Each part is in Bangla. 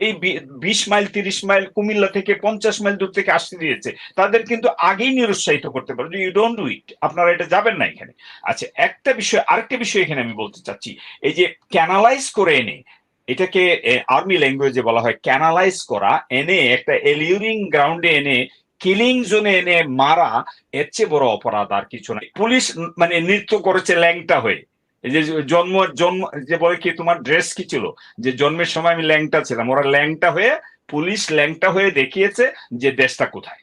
এই 20 মাইল 30 মাইল কুমিল্লা থেকে 50 মাইল দূর থেকে আসতে দিয়েছে, তাদের কিন্তু আগেই নিরুৎসাহিত করতে পারো যে ইউ ডোন্ট ডু ইট, আপনারা এটা যাবেন না এখানে। আচ্ছা, আরেকটা বিষয় এখানে আমি বলতে চাচ্ছি, এই যে ক্যানালাইজ করে এনে, এটাকে আর্মি ল্যাঙ্গুয়েজে বলা হয় ক্যানালাইজ করা, এনে একটা এলিউরিং গ্রাউন্ডে এনে কিলিং জোনে এনে মারা, এর চেয়ে বড় অপরাধ আর কিছু নাই। পুলিশ মানে নৃত্য করেছে ল্যাংটা হয়ে, এই যে জন্ম জন্ম যে বলে কি তোমার ড্রেস কি ছিল, যে জন্মের সময় আমি ল্যাংটা ছিলাম, ওরা ল্যাংটা হয়ে, পুলিশ ল্যাংটা হয়ে দেখিয়েছে যে দেশটা কোথায়।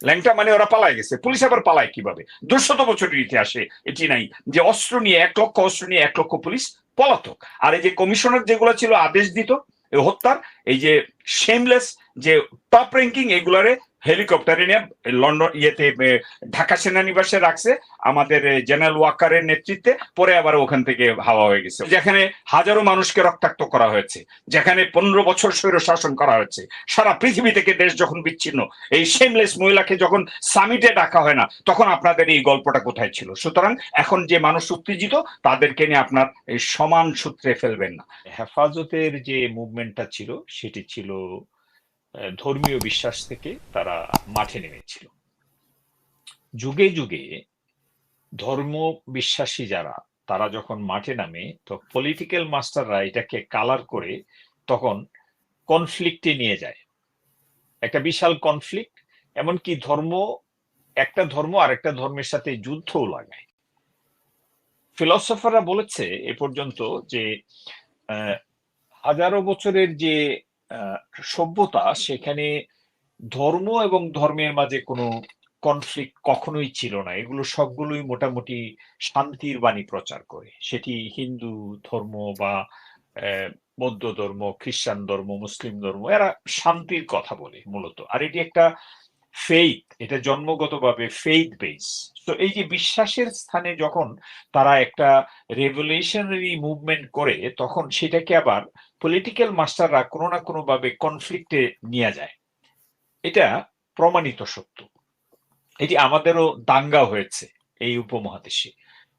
ল্যাংটা মানে ওরা পালায় গেছে, পুলিশ আবার পালায় কিভাবে? 200 বছরের ইতিহাসে এটি নাই যে অস্ত্র নিয়ে 1 লক্ষ অস্ত্র নিয়ে 1 লক্ষ পুলিশ পলাতক। আর এই যে কমিশনার যেগুলো ছিল আদেশ দিত হত্যার, এই যে শেমলেস যে টপ র্যাঙ্কিং, এগুলারে হেলিকপ্টারে নিয়ে লন্ডন ঢাকা সেনানিবাসে রাখছে আমাদের জেনারেল ওয়াকারের নেতৃত্বে, পরে আবার ওখান থেকে হাওয়া হয়ে গেছে, যেখানে হাজারো মানুষকে রক্তাক্ত করা হয়েছে, যেখানে 15 বছর স্বৈর শাসন করা হয়েছে, সারা পৃথিবী থেকে দেশ যখন বিচ্ছিন্ন, এই শেমলেস মহিলাকে যখন সামিটে ডাকা হয় না, তখন আপনাদের এই গল্পটা কোথায় ছিল? সুতরাং এখন যে মানুষ উত্তেজিত, তাদেরকে নিয়ে আপনার এই সমান সূত্রে ফেলবেন না। হেফাজতের যে মুভমেন্টটা ছিল, সেটি ছিল ধর্মীয় বিশ্বাস থেকে তারা মাঠে নেমেছিল। যুগে যুগে ধর্ম বিশ্বাসী যারা, তারা যখন মাঠে নামে, তো পলিটিক্যাল মাস্টাররা এটাকে কালার করে তখন কনফ্লিক্টে নিয়ে যায়, একটা বিশাল কনফ্লিক্ট। এমনকি একটা ধর্ম আর একটা ধর্মের সাথে যুদ্ধও লাগায়। ফিলসফাররা বলেছে এ পর্যন্ত যে হাজারো বছরের যে সভ্যতা, সেখানে ধর্ম এবং ধর্মের মাঝে কোনো কনফ্লিক্ট কখনোই ছিল না। এগুলো সবগুলোই মোটামুটি শান্তির বাণী প্রচার করে, সেটি হিন্দু ধর্ম বা বৌদ্ধ ধর্ম, খ্রিস্টান ধর্ম, মুসলিম ধর্ম, এরা শান্তির কথা বলে মূলত। আর এটি একটা ফেইথ, এটা জন্মগতভাবে ফেইথ বেস। তো এই যে বিশ্বাসের স্থানে যখন তারা একটা রেভলিউশনারি মুভমেন্ট করে, তখন সেটাকে আবার পলিটিক্যাল মাস্টাররা কোনো না কোনো ভাবে কনফ্লিক্টে নিয়ে যায়। এটা প্রমাণিত সত্য। এটি আমাদেরও দাঙ্গা হয়েছে এই উপমহাদেশে।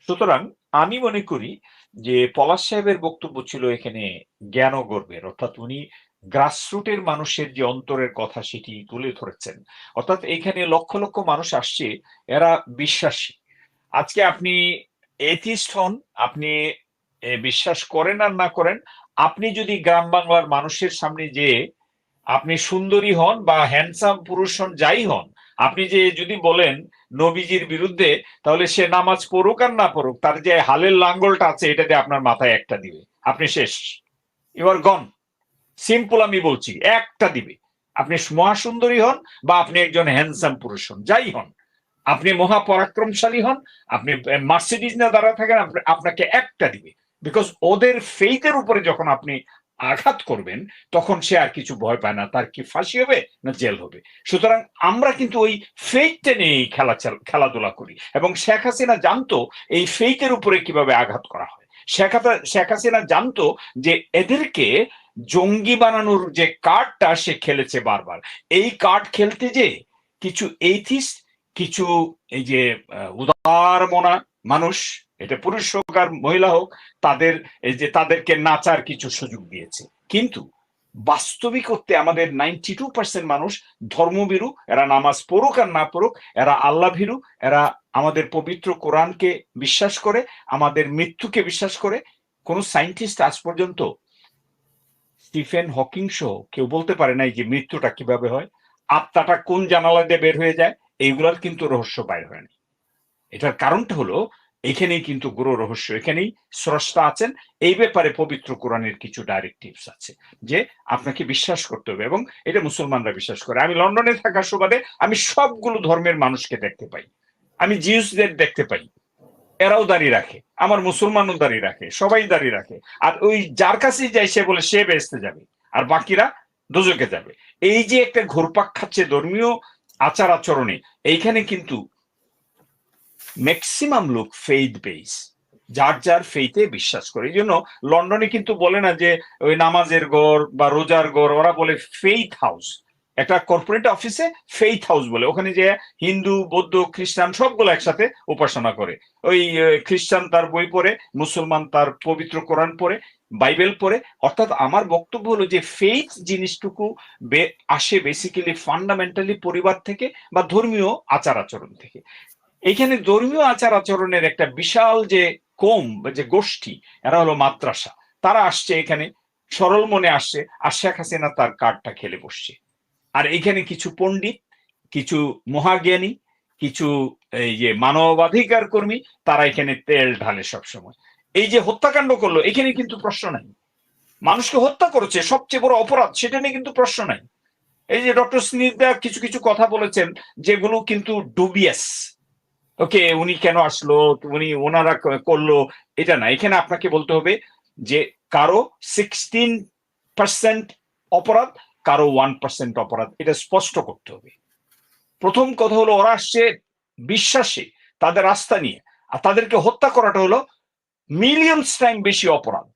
সুতরাং আমি মনে করি যে পলাশ সাহেবের বক্তব্য ছিল এখানে জ্ঞান ও গর্বের, অর্থাৎ উনি গ্রাসরুটের মানুষের যে অন্তরের কথা সেটি তুলে ধরেছেন। অর্থাৎ এখানে লক্ষ লক্ষ মানুষ আসছে, এরা বিশ্বাসী। আজকে আপনি এথিস্ট হন, আপনি বিশ্বাস করেন আর না করেন, আপনি যদি গ্রাম বাংলার মানুষের সামনে যে আপনি সুন্দরী হন বা হ্যান্ডসাম পুরুষ হন, যাই হন, আপনি যে যদি বলেন নবীজির বিরুদ্ধে, তাহলে সে নামাজ পড়ুক আর না পড়ুক, তার যে হালের লাঙ্গলটা আছে এটা দিয়ে আপনার মাথায় একটা দিবে, আপনি শেষ, ইউ আর গন। সিম্পল আমি বলছি, একটা দিবে। আপনি মহাসুন্দরী হন বা আপনি একজন হ্যান্ডসাম পুরুষ হন, যাই হন, আপনি মহাপরাক্রমশালী হন, আপনি মার্সিডিজ না দ্বারা থাকেন, আপনাকে একটা দিবে। বিকজ ওদের ফেইথের উপরে যখন আপনি আঘাত করবেন, তখন সে আর কিছু ভয় পায় না, তার কি ফাঁসি হবে না জেল হবে। সুতরাং আমরা কিন্তু ওই ফেইথটা নিয়ে খেলাধুলা করি, এবং শেখ হাসিনা জানতো এই ফেইথের উপরে কিভাবে আঘাত করা হয়। শেখ হাসিনা জানতো যে এদেরকে জঙ্গি বানানোর যে কার্ডটা সে খেলেছে বারবার। এই কার্ড খেলতে যে কিছু এইথিস্ট, কিছু এই যে উদার মনা মানুষ, এটা পুরুষ হোক আর মহিলা হোক, তাদেরকে নাচার কিছু সুযোগ দিয়েছে। কিন্তু বাস্তবিক অর্থে আমাদের 92% মানুষ ধর্মভীরু, এরা নামাজ পড়ুক আর না পড়ুক, এরা আল্লাহ ভীরু, এরা আমাদের পবিত্র কোরআনকে বিশ্বাস করে, আমাদের মৃত্যুকে বিশ্বাস করে। কোন সায়েন্টিস্ট আজ পর্যন্ত, স্টিফেন হকিং সহ কেউ বলতে পারে নাই যে মৃত্যুটা কিভাবে হয়, আত্মাটা কোন জানালা দিয়ে বের হয়ে যায়, এইগুলার কিন্তু রহস্য বাইর হয়নি। এটার কারণটা হলো এখানেই কিন্তু গুরু রহস্য, এখানেই স্রষ্টা আছেন। এই ব্যাপারে পবিত্র কোরআনের কিছু ডাইরেক্টিভস আছে যে আপনাকে বিশ্বাস করতে হবে, এবং এটা মুসলমানরা বিশ্বাস করে। আমি লন্ডনে থাকার সুবাদে আমি সবগুলো ধর্মের মানুষকে দেখতে পাই, আমি জিউসদের দেখতে পাই, এরাও দাঁড়িয়ে রাখে, আমার মুসলমানও দাঁড়িয়ে রাখে, সবাই দাঁড়িয়ে রাখে। আর ওই যার কাছেই যাই সে বলে সে বেহেশতে যাবে আর বাকিরা দোজখে যাবে। এই যে একটা ঘুরপাক খাচ্ছে ধর্মীয় আচার আচরণে, এইখানে কিন্তু ম্যাক্সিমাম লোক ফেইথ বেস, যার যার ফেইথে বিশ্বাস করে। এই জন্য লন্ডনে কিন্তু বলে না যে ওই নামাজের ঘর বা রোজার ঘর, ওরা বলে ফেইথ হাউস। একটা কর্পোরেট অফিসে ফেইথ হাউস বলে, ওখানে যে হিন্দু, বৌদ্ধ, খ্রিস্টান সবগুলো একসাথে উপাসনা করে। ওই খ্রিস্টান তার বই পড়ে, মুসলমান তার পবিত্র কোরআন পড়ে, বাইবেল পড়ে। অর্থাৎ আমার বক্তব্য হলো যে ফেইথ জিনিসটুকু আসে বেসিক্যালি ফান্ডামেন্টালি পরিবার থেকে বা ধর্মীয় আচার আচরণ থেকে। এইখানে ধর্মীয় আচার আচরণের একটা বিশাল যে কোম বা যে গোষ্ঠী, এরা হলো মাদ্রাসা। তারা আসছে এখানে, সরল মনে আসছে, আর শেখ হাসিনা তার কার্ডটা খেলে বসছে। আর এখানে কিছু পণ্ডিত, কিছু মহাজ্ঞানী, কিছু এই যে মানবাধিকার কর্মী, তারা এখানে তেল ঢালে সবসময়। এই যে হত্যাকাণ্ড করলো, এখানে কিন্তু প্রশ্ন নাই। মানুষকে হত্যা করেছে, সবচেয়ে বড় অপরাধ, সেটা নিয়ে কিন্তু প্রশ্ন নাই। এই যে ডক্টর স্নিগ্ধা কিছু কিছু কথা বলেছেন যেগুলো কিন্তু ডুবিয়াস। ওকে, উনি কেন আসলো, ওনারা করলো, এটা না। এখানে আপনাকে বলতে হবে যে কারো 16% অপরাধ, কারো 1% অপরাধ, এটা স্পষ্ট করতে হবে। প্রথম কথা হলো ওরা আসছে বিশ্বাসে, তাদের আস্থা নিয়ে, আর তাদেরকে হত্যা করাটা হলো মিলিয়নস টাইম বেশি অপরাধ।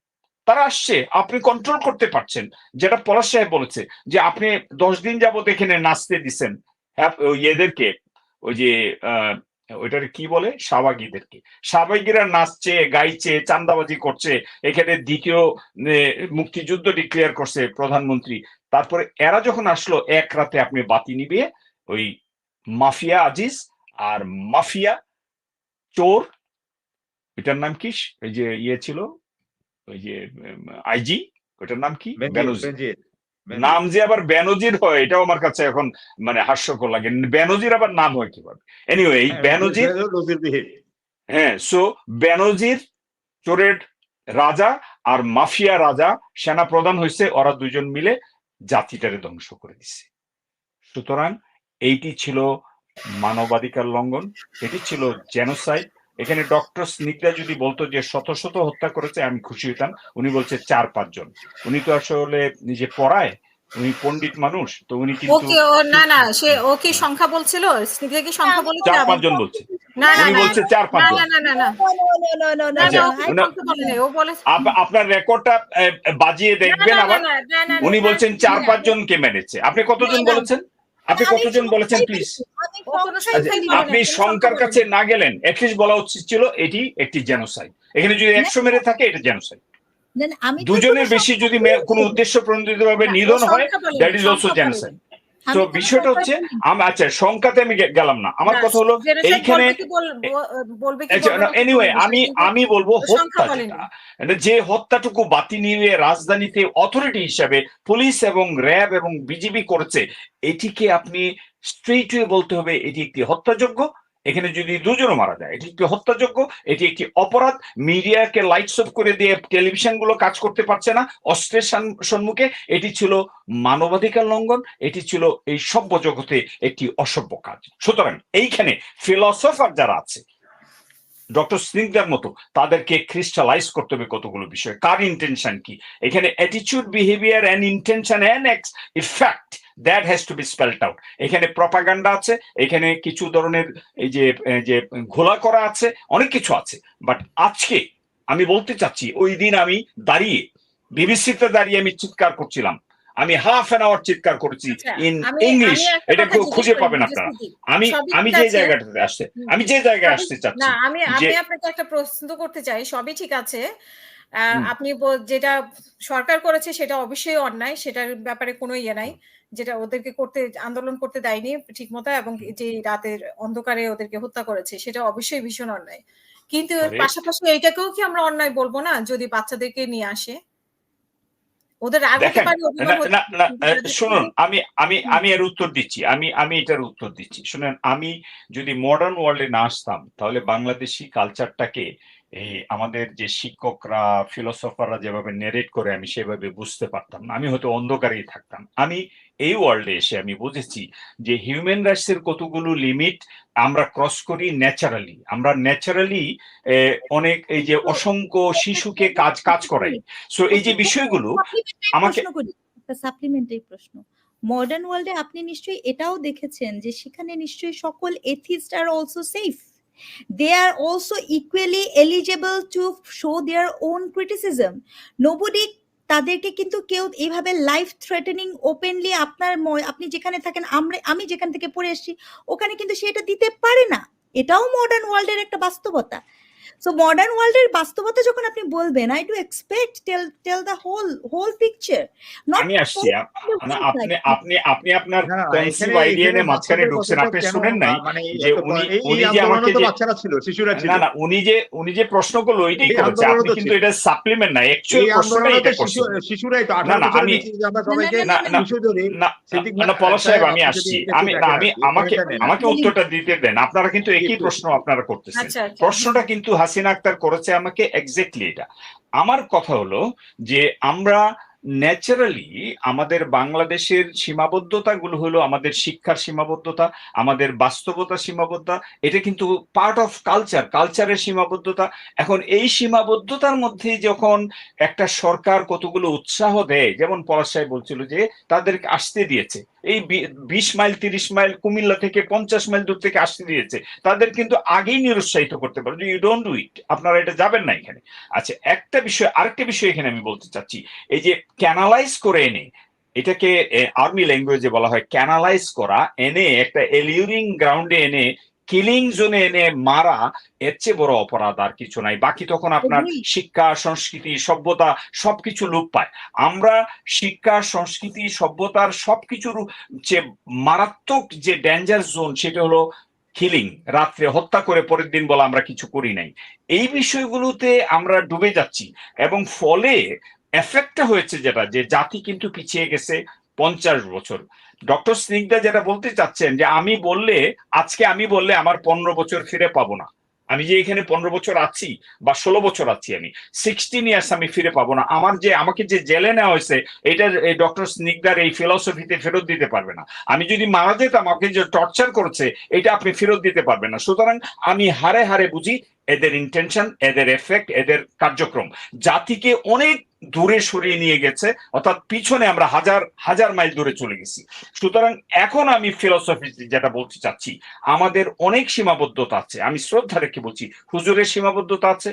তারা আসছে, আপনি কন্ট্রোল করতে পারছেন, যেটা পলাশ সাহেব বলেছে যে আপনি 10 দিন যাবত এখানে নাচতে দিচ্ছেন এদেরকে, ওই যে ওইটার কি বলে, শাহবাগীদেরকে। শাহবাগীরা নাচছে, গাইছে, চান্দাবাজি করছে, এখানে দ্বিতীয় মুক্তিযুদ্ধ ডিক্লেয়ার করছে প্রধানমন্ত্রী। তারপরে এরা যখন আসলো, এক রাতে আপনি বাতি নিবিয়ে ওই মাফিয়া আজিজ আর মাফিয়া চোর, এটার নাম কি, ওই যে ইয়ে ছিল, ওই যে আইজি, ওটার নাম কি, বেনজির। নাম যে আবার বেনজির হয়, এটাও আমার কাছে এখন মানে হাস্যকর লাগে। বেনজির আবার নাম হয় কিভাবে? এনিওয়ে, এই বেনজির, হ্যাঁ, সো বেনজির চোরের রাজা আর মাফিয়া রাজা সেনা প্রধান হয়েছে, ওরা দুজন মিলে জাতিটারে ধ্বংস করে দিচ্ছে। সুতরাং এইটি ছিল মানবাধিকার লঙ্ঘন, এটি ছিল জেনোসাইড। এখানে ডক্টর স্নিগ্ধা যদি বলতো যে শত শত হত্যা করেছে, আমি খুশি হইতাম। উনি বলছে 4-5 জন। উনি তো আসলে নিজে পড়ায়, উনি পণ্ডিত মানুষ, তো উনি কিন্তু না না, সে ও কি সংখ্যা বলছিল? স্নিগ্ধা কি সংখ্যা বলেছিল? 4-5 জন বলছে। না না উনি বলছে 4-5 জন। না না না আপনার রেকর্ডটা বাজিয়ে দেখবেন আবার। উনি বলছেন 4-5 জনকে মেরেছে। আপনি কতজন বলেছেন? আপনি কতজন বলেছেন প্লিজ? আপনি সংখ্যার কাছে না গেলেন, এটলিস্ট বলা উচিত ছিল এটি একটি জেনোসাইড। এখানে যদি 100 মেরে থাকে, এটা জেনোসাইড। দুজনের বেশি যদি কোনো উদ্দেশ্য প্রণোদিত ভাবে নিধন হয়, দ্যাট ইজ অলসো জেনোসাইড। তো বিষয়টা হচ্ছে, আচ্ছা সংখ্যাতে আমি গেলাম না, আমার কথা হলো এইখানে এনিওয়ে আমি বলবো হত্যা, যেটা যে হত্যাটুকু বাতি নিয়ে রাজধানীতে অথরিটি হিসাবে পুলিশ এবং র্যাব এবং বিজিবি করেছে, এটিকে আপনি স্ট্রেইট বলতে হবে এটি একটি হত্যাযোগ্য। এখানে যদি দুজনও মারা যায়, এটি একটি হত্যাযোগ্য, এটি একটি অপরাধ। মিডিয়াকে লাইটস অফ করে দিয়ে টেলিভিশন গুলো কাজ করতে পারছে না অস্ত্রের সম্মুখে। এটি ছিল মানবাধিকার লঙ্ঘন, এটি ছিল এই সভ্য জগতে একটি অসভ্য কাজ। সুতরাং এইখানে ফিলসফার যারা আছে ডক্টর স্নিগ্ধার মতো, তাদেরকে ক্রিস্টালাইজ করতে হবে কতগুলো বিষয়, কার ইন্টেনশন কি। এখানে attitude, behaviour and intention and effect, that has to be spelled out. এখানে প্রপাগান্ডা আছে, এখানে কিছু ধরনের এই যে ঘোলা করা আছে, অনেক কিছু আছে। বাট আজকে আমি বলতে চাচ্ছি, ওই দিন আমি দাঁড়িয়ে বিবিসিতে দাঁড়িয়ে আমি চিৎকার করছিলাম, আমি হাফ অ্যান আওয়ার চিৎকার করেছি ইন ইংলিশ, এটা খুঁজে পাবেন আপনারা। আমি যে জায়গাটাতে আসছে, আমি যে জায়গায় আসতে চাচ্ছি, আমি আপনাকে একটা প্রশ্ন করতে চাই। সবই ঠিক আছে, আপনি যেটা সরকার করেছে সেটা অবশ্যই অন্যায়, সেটার ব্যাপারে কোনো ইয়ে নাই। যেটা ওদেরকে আন্দোলন করতে দেয়নি ঠিক মতো, এবং যে রাতের অন্ধকারে ওদেরকে হত্যা করেছে, সেটা অবশ্যই ভীষণ অন্যায়। কিন্তু পাশাপাশি এইটাকেও কি আমরা অন্যায় বলবো না যদি বাচ্চাদেরকে নিয়ে আসে? ওদের শুনুন, আমি এর উত্তর দিচ্ছি, আমি এটার উত্তর দিচ্ছি। শুনেন, আমি যদি মডার্ন ওয়ার্ল্ডে না আসতাম, তাহলে বাংলাদেশি কালচারটাকে আমাদের যে শিক্ষকরা, ফিলোসফাররা যেভাবে নেরেট করে, আমি সেভাবে বুঝতে পারতাম না, আমি হয়তো অন্ধকারেই থাকতাম। আমি এই ওয়ার্ল্ডে এসে আমি বুঝেছি যে হিউম্যান রাইটস এর কতগুলো লিমিট আমরা ক্রস করি ন্যাচারালি। আমরা ন্যাচারালি অনেক এই যে অসংখ্য শিশুকে কাজ করাই। সো এই যে বিষয়গুলো আমাকে সাপ্লিমেন্টারি প্রশ্ন, মডার্ন ওয়ার্ল্ডে আপনি নিশ্চয়ই এটাও দেখেছেন যে সেখানে নিশ্চয়ই সকল atheist are also safe, they are also equally eligible to show their own criticism. Nobody, তাদেরকে কিন্তু কেউ এইভাবে লাইফ থ্রেটেনিং ওপেনলি আপনি যেখানে থাকেন, আমি যেখান থেকে পড়ে এসেছি ওখানে কিন্তু সেটা দিতে পারে না। এটাও মডার্ন ওয়ার্ল্ডের একটা বাস্তবতা। সো মডার্ন ওয়ার্ল্ডের বাস্তবতা যখন আপনি বলবেন, I do expect tell the whole picture, not আমি আসছি আপনি আপনি আপনি আপনার কনসিভ আইডিয়া এখানে নিয়ে মাঝখানে বাচ্চাদের ঢুকছেন। কথাটা আপনি কেন শুনেন নাই মানে যে উনি যে আন্দোলনে আমাকে তো যে বাচ্চারা ছিল, শিশুরা ছিল। না উনি যে প্রশ্ন করলো ওইটাই এই করেছে, আন্দোলনে আপনি তো কিন্তু ছিল। এটা সাপ্লিমেন্ট না, অ্যাকচুয়াল এই প্রশ্নটাই আন্দোলনে এটা তো করছে। শিশুরাই তো না 18 না বছরের আমি নিচে আমরা সবাইকে না, শিশু ধরি। না পলাশ সাহেব আমি আপনি আসছি, যদি একটু আমি না দেখেন আমি আর কি, আমাকে এখানে না। আমাকে উত্তরটা দিতে দেন। আপনারা কিন্তু একই একটু- প্রশ্ন আপনারা করতেছেন। আচ্ছা আচ্ছা প্রশ্নটা কিন্তু হাসিনা আক্তার করেছে আমাকে এক্স্যাক্টলি এটা। আমার কথা হলো যে আমরা ন্যাচারালি আমাদের বাংলাদেশের সীমাবদ্ধতা গুলো হলো আমাদের শিক্ষার সীমাবদ্ধতা, আমাদের বাস্তবতা সীমাবদ্ধতা, এটা কিন্তু পার্ট অফ কালচারের সীমাবদ্ধতা। এখন এই সীমাবদ্ধতার মধ্যে যখন একটা সরকার কতগুলো উৎসাহ দেয়, যেমন পলাশ সাহেব বলছিল যে তাদেরকে আসতে দিয়েছে, এই 20 মাইল 30 মাইল কুমিল্লা থেকে 50 মাইল দূর থেকে আসতে দিয়েছে, তাদের কিন্তু আগেই নিরুৎসাহিত করতে পারে যে ইউ ডোন্ট ডু ইট, আপনারা এটা যাবেন না এখানে। আচ্ছা আরেকটা বিষয় এখানে আমি বলতে চাচ্ছি, এই যে ক্যানালাইজ করে এনে, এটাকে আর্মি ল্যাঙ্গুয়েজে বলা হয় ক্যানালাইজ করা, এনে একটা এলিউরিং গ্রাউন্ডে এনে কিলিং জোনে এনে মারা, এর চেয়ে বড় অপরাধ আর কিছু নাই। বাকি তখন আপনার শিক্ষা সংস্কৃতি সভ্যতা সবকিছু লোপ পায়। আমরা শিক্ষা সংস্কৃতি সভ্যতার সবকিছুর যে মারাত্মক যে ডেঞ্জার জোন, সেটা হলো কিলিং, রাত্রে হত্যা করে পরের দিন বলা আমরা কিছু করি নাই। এই বিষয়গুলোতে আমরা ডুবে যাচ্ছি এবং ফলে এফেক্টটা হয়েছে যেটা, যে জাতি কিন্তু পিছিয়ে গেছে 50 বছর। ডক্টর স্নিগ্ধা যেটা বলতে চাচ্ছেন যে আজকে আমি বললে আমার 15 বছর ফিরে পাবো না, আমি যে এখানে 15 বছর আছি বা 16 বছর আছি, আমি 16 ইয়ার্স আমি ফিরে পাবো না। আমাকে যে জেলে নেওয়া হয়েছে, এটা ডক্টর স্নিগ্ধার এই ফিলসফিতে ফেরত দিতে পারবে না। আমি যদি মারা যেতাম, আমাকে যে টর্চার করছে, এটা আপনি ফেরত দিতে পারবেন না। সুতরাং আমি হারে হারে বুঝি এদের ইন্টেনশন, এদের এফেক্ট, এদের কার্যক্রম জাতিকে অনেক দূরে সরিয়ে নিয়ে গেছে, অর্থাৎ পিছনে আমরা হাজার হাজার মাইল দূরে চলে গেছি। সুতরাং এখন আমি ফিলসফি যেটা বলতে চাচ্ছি, আমাদের অনেক সীমাবদ্ধতা আছে। আমি শ্রদ্ধা রেখে বলছি, হুজুরের সীমাবদ্ধতা আছে,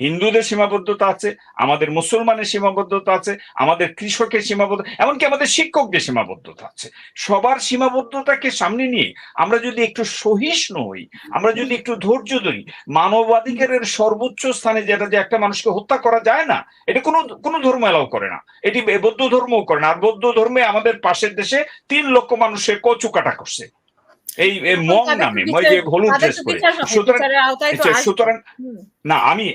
হিন্দুদের সীমাবদ্ধতা আছে, আমাদের মুসলমানের সীমাবদ্ধতা আছে, আমাদের কৃষকের সীমাবদ্ধতা, এমনকি আমাদের শিক্ষকদের সীমাবদ্ধতা আছে। সবার সীমাবদ্ধতাকে সামনে নিয়ে আমরা যদি একটু সহিষ্ণু হই, আমরা যদি একটু ধৈর্য ধরি, মানবাধিকারের সর্বোচ্চ স্থানে যেটা, যে একটা মানুষকে হত্যা করা যায় না, এটা কোনো ধর্ম এলাও করে না, এটি বৌদ্ধ ধর্মও করে না। আর বৌদ্ধ ধর্মে আমাদের পাশের দেশে 3 লক্ষ মানুষের কচু কাটা করছে, এই মং নামে, যে হলুদ ড্রেস করে। সুতরাং না, আমি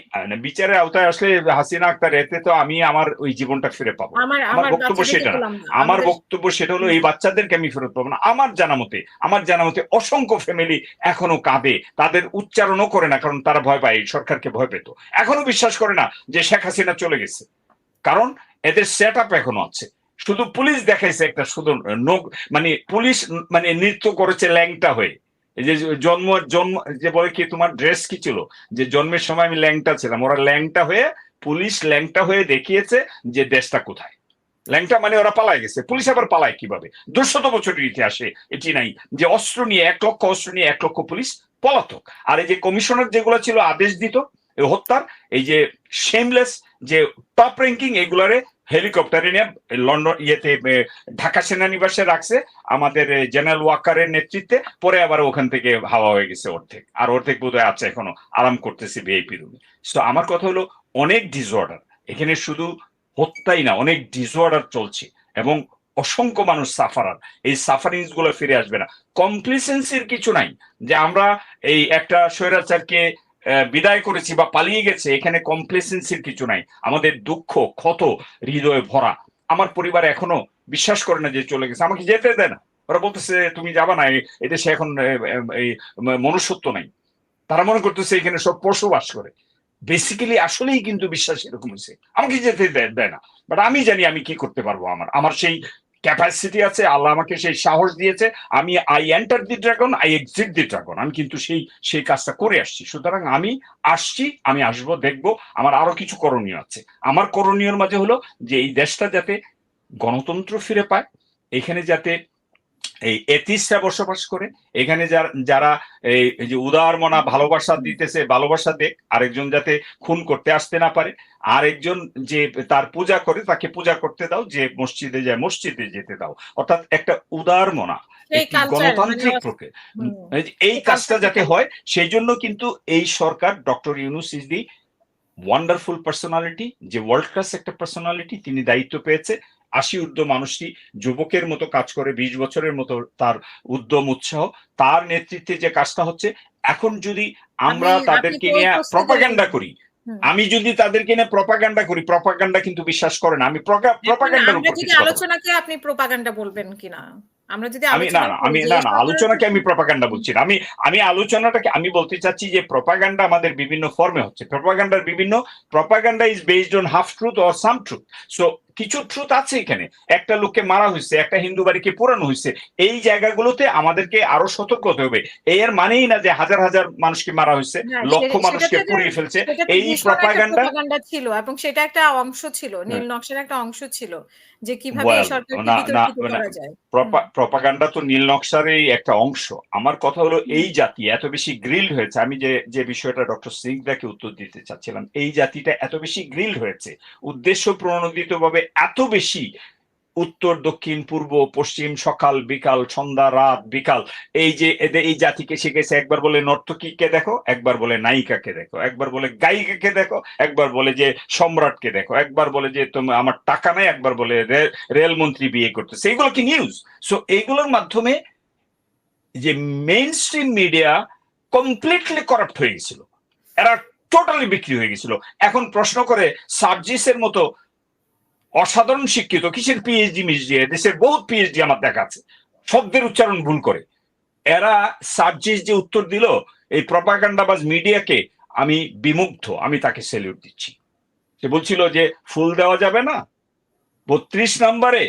বিচারের আওতায় আসলে হাসিনা আক্তার, এতে তো আমি আমার ওই জীবনটা ফিরে পাবো। আমার বক্তব্য সেটা না, আমার বক্তব্য সেটা হলো এই বাচ্চাদেরকে আমি ফেরত পাবো না। আমার জানা মতে অসংখ্য ফ্যামিলি এখনো কাঁদে, তাদের উচ্চারণও করে না, কারণ তারা ভয় পায়, সরকারকে ভয় পেত, এখনো বিশ্বাস করে না যে শেখ হাসিনা চলে গেছে, কারণ এদের সেট আপ এখনো আছে। শুধু পুলিশ দেখাইছে একটা, শুধু পুলিশ নৃত্য করেছে ল্যাংটা হয়ে। এই যে জন্ম যে বলে কি তোমার ড্রেস কি ছিল, যে জন্মের সময় আমি ল্যাংটা ছিলাম, ওরা ল্যাংটা হয়ে, পুলিশ ল্যাংটা হয়ে দেখিয়েছে যে দেশটা কোথায়। ল্যাংটা মানে ওরা পালায় গেছে। পুলিশ আবার পালায় কিভাবে? 200 বছরের ইতিহাসে এটি নাই যে অস্ত্র নিয়ে 1 লক্ষ অস্ত্র নিয়ে 1 লক্ষ পুলিশ পলাতক। আর এই যে কমিশনার যেগুলো ছিল আদেশ দিত হত্যার, এই যে শেমলেস যে টপ র্যাঙ্কিং, এগুলারে হেলিকপ্টারে নিয়ে লন্ডন ঢাকা সেনানিবাসে রাখছে আমাদের জেনারেল ওয়াকারের নেতৃত্বে, পরে আবার ওখান থেকে হাওয়া হয়ে গেছে অর্ধেক, আর অর্ধেক বোধহয় আছে এখনো আরাম করতেছে ভিআইপি রুমে। তো আমার কথা হলো, অনেক ডিসঅর্ডার এখানে, শুধু হত্যাই না, অনেক ডিসঅর্ডার চলছে এবং অসংখ্য মানুষ সাফারার। এই সাফারিংস গুলো ফিরে আসবে না। কমপ্লিসেন্সির কিছু নাই যে আমরা এই একটা স্বৈরাচারকে বিদায় করেছি বা পালিয়ে গেছে, এখানে কমপ্লিসেন্সির কিছু নাই। আমাদের দুঃখ ক্ষত হৃদয়ে ভরা। আমার পরিবার এখনো বিশ্বাস করে না যে চলে গেছে, আমাকে যেতে দেয় না, ওরা বলতেছে তুমি যাবা না, এদেশে এখন এই মনুষ্যত্ব নাই। তারা মনে করতেছে এখানে সব পশু বাস করে। বেসিক্যালি আসলেই কিন্তু বিশ্বাস এরকম হয়েছে, আমাকে যেতে দেয় না। বাট আমি জানি আমি কি করতে পারবো, আমার সেই ক্যাপাসিটি আছে, আল্লাহ আমাকে সেই সাহস দিয়েছে। আমি I enter the dragon, I exit the dragon, আমি কিন্তু সেই কাজটা করে আসছি। সুতরাং আমি আসবো, দেখবো। আমার আরো কিছু করণীয় আছে। আমার করণীয়র মাঝে হলো যে এই দেশটা যাতে গণতন্ত্র ফিরে পায়, এখানে যাতে এই এথিস্টরা বসবাস করে এখানে, যারা এই যে উদার মনা ভালোবাসা দিতেছে, ভালোবাসা দেখ, আরেকজন যাতে খুন করতে আসতে না পারে, আরেকজন যে তার পূজা করে তাকে পূজা করতে দাও, যে মসজিদে যায় মসজিদে যেতে দাও, অর্থাৎ একটা উদার মনা, একটি গণতান্ত্রিক প্রক্রিয়া, এই কাজটা যাতে হয় সেই জন্য কিন্তু এই সরকার, doctor Yunus is the wonderful personality, যে ওয়ার্ল্ড ক্লাস একটা পার্সোনালিটি, তিনি দায়িত্ব পেয়েছে। 80 ঊর্ধ্ব মানুষটি যুবকের মতো কাজ করে, 20 বছরের মতো তার উদ্যম উৎসাহ, তার নেতৃত্বে যে কাজটা হচ্ছে। এখন যদি আমরা তাদেরকে নিয়ে প্রপাগান্ডা করি, আমি যদি তাদেরকে নিয়ে প্রপাগান্ডা করি, প্রপাগান্ডা কিন্তু বিশ্বাস করে না। আমি প্রপাগান্ডার উপর কিছু আলোচনাকে আপনি প্রপাগান্ডা বলবেন কিনা? আমরা যদি আলোচনাকে আমি প্রপাগান্ডা বলছি না। আমি আলোচনাটাকে আমি বলতে চাচ্ছি যে প্রপাগান্ডা আমাদের বিভিন্ন ফর্মে হচ্ছে। Propaganda is based on half truth or some truth. So কিছু ট্রুথ আছে এখানে। একটা লোককে মারা হয়েছে, একটা হিন্দু বাড়িকে পোড়ানো হয়েছে, এই জায়গাগুলোতে আমাদেরকে আরো সতর্ক হতে হবে। এর মানেই না যে হাজার হাজার মানুষকে মারা হয়েছে, লক্ষ মানুষকে পুড়িয়ে ফেলছে। এই প্রপাগান্ডা ছিল এবং সেটা একটা অংশ ছিল, নীল নকশার একটা অংশ ছিল যে কিভাবে সরকারকে বিতর্কিত করা যায়। প্রপাগান্ডা তো নীল নকশারই একটা অংশ। আমার কথা হলো এই জাতি এত বেশি গ্রিলড হয়েছে। আমি যে বিষয়টা ডক্টর সিংদাকে উত্তর দিতে চাচ্ছিলাম, এই জাতিটা এত বেশি গ্রিলড হয়েছে, উদ্দেশ্য প্রণোদিত ভাবে এত বেশি উত্তর দক্ষিণ পূর্ব পশ্চিম, সকাল বিকাল, সন্ধ্যা রাত বিকাল, এই যে এই জাতিকে শিখেছে। একবার বলে নর্তকীকে দেখো, একবার বলে নায়িকাকে দেখো, একবার বলে গায়িকাকে দেখো, একবার বলে যে সম্রাটকে দেখো, একবার বলে যে তুমি আমার টাকা নেই, একবার বলে রেলমন্ত্রী বিয়ে করতেছে। এইগুলো কি নিউজ? সো এইগুলোর মাধ্যমে যে main stream media completely corrupt হয়ে গেছিল, এরা টোটালি বিক্রি হয়ে গেছিল। এখন প্রশ্ন করে সার্জিসের মতো অসাধারণ শিক্ষিত, কিসের পিএইচডি মিশিয়ে, দেশের বহুত পিএইচডি আমার দেখা আছে, শব্দের উচ্চারণ ভুল করে, এরা সার্জিস যে উত্তর দিল এই প্রপাগান্ডাবাজ মিডিয়াকে, আমি বিমুগ্ধ, আমি তাকে স্যালিউট দিচ্ছি। সে বলছিল যে ফুল দেওয়া যাবে না 32 নম্বরে,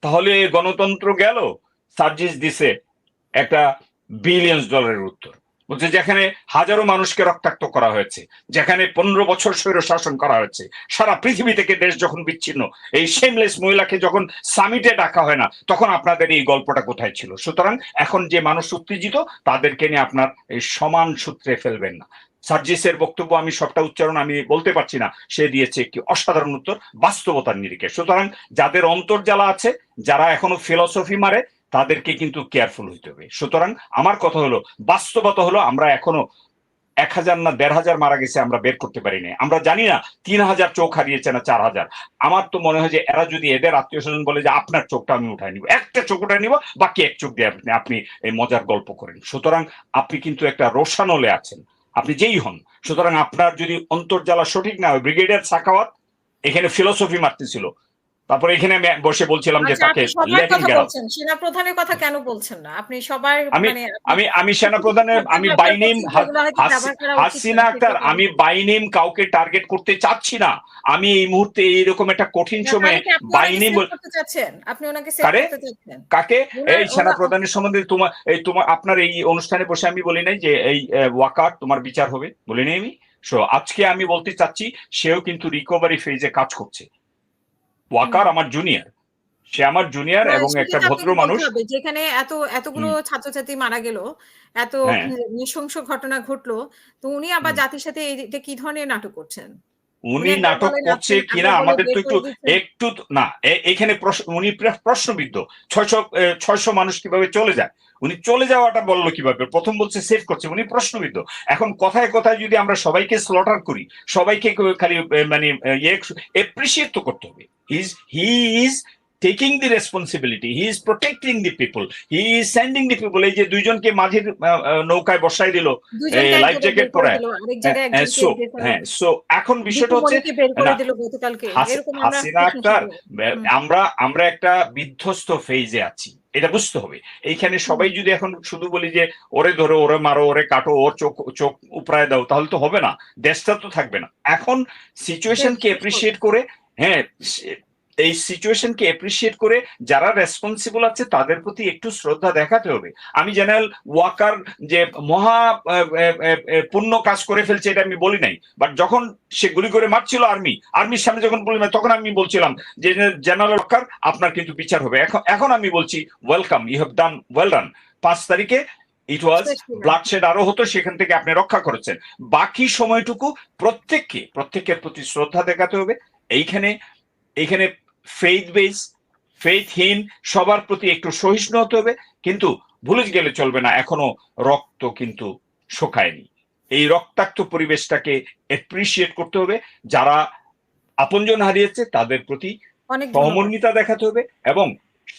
তাহলে গণতন্ত্র গেল। সার্জিস দিছে একটা $বিলিয়নস উত্তর, বলছে যেখানে হাজারো মানুষকে রক্তাক্ত করা হয়েছে, যেখানে 15 বছর স্বৈর শাসন করা হয়েছে, সারা পৃথিবী থেকে দেশ যখন বিচ্ছিন্ন, এই শেমলেস মহিলাকে যখন সামিটে ডাকা হয় না, তখন আপনাদের এই গল্পটা কোথায় ছিল? সুতরাং এখন যে মানুষ উত্তেজিত, তাদেরকে নিয়ে আপনার এই সমান সূত্রে ফেলবেন না। সার্জিসের বক্তব্য আমি সবটা উচ্চারণ আমি বলতে পারছি না, সে দিয়েছে একটি অসাধারণ উত্তর বাস্তবতার নিরিখে। সুতরাং যাদের অন্তর্জালা আছে, যারা এখনো ফিলসফি মারে, তাদেরকে কিন্তু কেয়ারফুল হইতে হবে। সুতরাং আমার কথা হলো, বাস্তবতা হলো আমরা এখনো 1000 না 1500 মারা গেছে, আমরা বের করতে পারিনি। আমরা জানি না 3000 চোখ হারিয়েছে না 4000। আমার তো মনে হয় যে এরা যদি এদের আত্মীয় স্বজন বলে যে আপনার চোখটা আমি উঠাই নিব, একটা চোখ উঠাই নিব, বাকি এক চোখ দিয়ে আপনি এই মজার গল্প করেন। সুতরাং আপনি কিন্তু একটা রোশানলে আছেন, আপনি যেই হন। সুতরাং আপনার যদি অন্তর্জালা সঠিক না হয়, ব্রিগেডিয়ার সাখাওয়াত এখানে ফিলসফি মারতেছিল, তারপর এখানে আমি বসে বলছিলাম যে তাকে লেটিং গেট আউট। সেনাপ্রধানের কথা কেন বলছেন না আপনি? সবার আমি সেনাপ্রধানের, আমি বাই নেম হাসিনা আক্তার, আমি বাই নেম কাউকে টার্গেট করতে চাচ্ছি না। আমি এই মুহূর্তে এইরকম একটা কঠিন সময়ে বাই নেম করতে চাচ্ছেন, আপনি ওনাকে সেভ করতে চাচ্ছেন। কাকে? এই সেনাপ্রধানের সম্বন্ধে তোমার আপনার এই অনুষ্ঠানে বসে আমি বলি নাই যে এই ওয়াকার তোমার বিচার হবে, বলি নাই আমি। সো আজকে আমি বলতে চাচ্ছি, সেও কিন্তু রিকভারি ফেজে কাজ করছে। ওয়াকার আমার জুনিয়র, সে আমার জুনিয়র এবং একটা ভদ্র মানুষ। যেখানে এতগুলো ছাত্রছাত্রী মারা গেল, এত নৃশংস ঘটনা ঘটলো, তো উনি আবার জাতির সাথে এটা কি ধরনের নাটক করছেন? উনি নাটক করছে কিনা আমাদের তো একটু না, এখানে উনি প্রশ্নবিদ্ধ। 600 মানুষ কিভাবে চলে যায়, উনি চলে যাওয়াটা বললো কিভাবে? প্রথম বলছে সেভ করছে, উনি প্রশ্নবিদ্ধ। এখন কথায় কথায় যদি আমরা সবাইকে স্লটার করি, সবাইকে খালি মানে এপ্রিসিয়েট তো করতে হবে। He is taking the responsibility, he is protecting the people, he is sending the people. এই যে দুইজনকে মাঝের নৌকায় বসাই দিল লাইফ জ্যাকেট পরে। সো এখন বিষয়টা হচ্ছে হাসিনা আক্তার, আমরা একটা বিধ্বস্ত ফেজে আছি, এটা বুঝতে হবে। এইখানে সবাই যদি এখন শুধু বলি যে ওরে ধরো, ওরে মারো, ওরে কাটো, ওর চোখ উপড়ায় দাও, তাহলে তো হবে না, দেশটা তো থাকবে না। এখন সিচুয়েশনকে এপ্রিসিয়েট করে, হ্যাঁ এই সিচুয়েশনকে এপ্রিসিয়েট করে যারা রেসপন্সিবল আছে তাদের প্রতি একটু শ্রদ্ধা দেখাতে হবে। আমি জেনারেল ওয়াকার যে মহা পুণ্য কাজ করে ফেলছে এটা আমি বলি নাই, বাট যখন সে গুলি করে মারছিল আর্মির সামনে যখন বলি তখন আমি বলছিলাম যে জেনারেল ওয়াকার আপনার কিন্তু বিচার হবে। এখন আমি বলছি welcome, you have done well done. 5 তারিখে ইট ওয়াজ ব্লাডশেড আরো হতো, সেখান থেকে আপনি রক্ষা করেছেন। বাকি সময়টুকু প্রত্যেকের প্রতি শ্রদ্ধা দেখাতে হবে। এইখানে ফেইথহীন সবার প্রতি একটু সহিষ্ণু হতে হবে, কিন্তু ভুলে গেলে চলবে না এখনো রক্ত কিন্তু শুকায়নি। এই রক্তাক্ত পরিবেশটাকে এপ্রিসিয়েট করতে হবে। যারা আপনজন হারিয়েছে তাদের প্রতি সহমর্মিতা দেখাতে হবে, এবং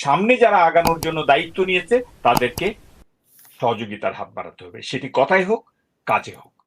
সামনে যারা আগানোর জন্য দায়িত্ব নিয়েছে তাদেরকে সহযোগিতার হাত বাড়াতে হবে, সেটি কথাই হোক কাজে হোক।